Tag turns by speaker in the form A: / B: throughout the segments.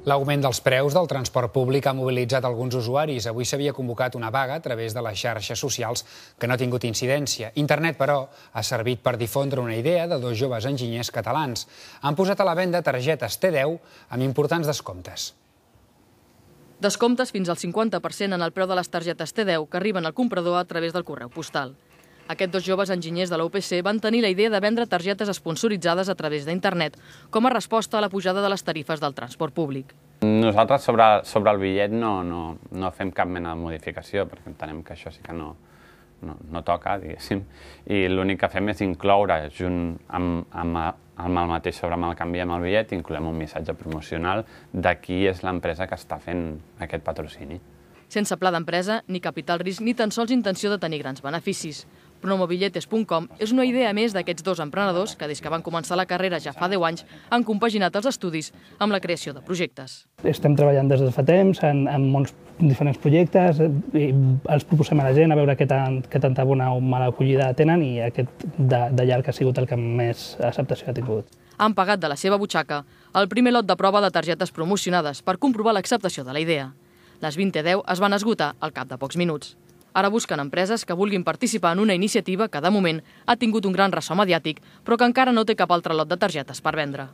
A: L'augment dels preus del transport públic ha mobilitzat alguns usuaris. Avui s'havia convocat una vaga a través de les xarxes socials que no ha tingut incidència. Internet, però, ha servit per difondre una idea de dos joves enginyers catalans. Han posat a la venda targetes T10 amb importants descomptes.
B: Descomptes fins al 50% en el preu de les targetes T10 que arriben al comprador a través del correu postal. Aquests dos joves enginyers de la UPC van tenir la idea de vendre targetes esponsoritzades a través d'internet com a resposta a la pujada de les tarifes del transport públic.
C: Nosaltres sobre el bitllet no fem cap mena de modificació perquè entenem que això sí que no toca, diguéssim, i l'únic que fem és incloure, junt amb el mateix sobre el canvi amb el bitllet, incloem un missatge promocional de qui és l'empresa que està fent aquest patrocini.
B: Sense pla d'empresa, ni capital risc, ni tan sols intenció de tenir grans beneficis. Promobilletes.com és una idea més d'aquests dos emprenedors que, des que van començar la carrera ja fa 10 anys, han compaginat els estudis amb la creació de projectes.
D: Estem treballant des de fa temps en molts diferents projectes i els proposem a la gent a veure què tanta bona o mala acollida tenen i aquest de llarg ha sigut el que més acceptació ha tingut.
B: Han pagat de la seva butxaca el primer lot de prova de targetes promocionades per comprovar l'acceptació de la idea. Les 20-10 es van esgotar al cap de pocs minuts. Ara busquen empreses que vulguin participar en una iniciativa que, de moment, ha tingut un gran ressò mediàtic, però que encara no té cap altre lot de targetes per vendre.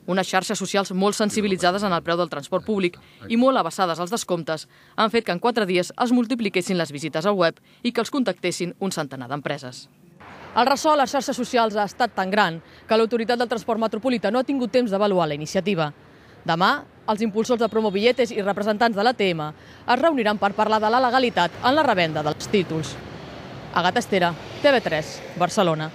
B: Unes xarxes socials molt sensibilitzades en el preu del transport públic i molt abassades als descomptes han fet que en 4 dies es multipliquessin les visites al web i que els contactessin un centenar d'empreses. El ressò a les xarxes socials ha estat tan gran que l'Autoritat del Transport Metropolità no ha tingut temps d'avaluar la iniciativa. Demà, els impulsors de Promobilletes i representants de l'ATM es reuniran per parlar de la legalitat en la revenda dels títols. Agatha Estera, TV3, Barcelona.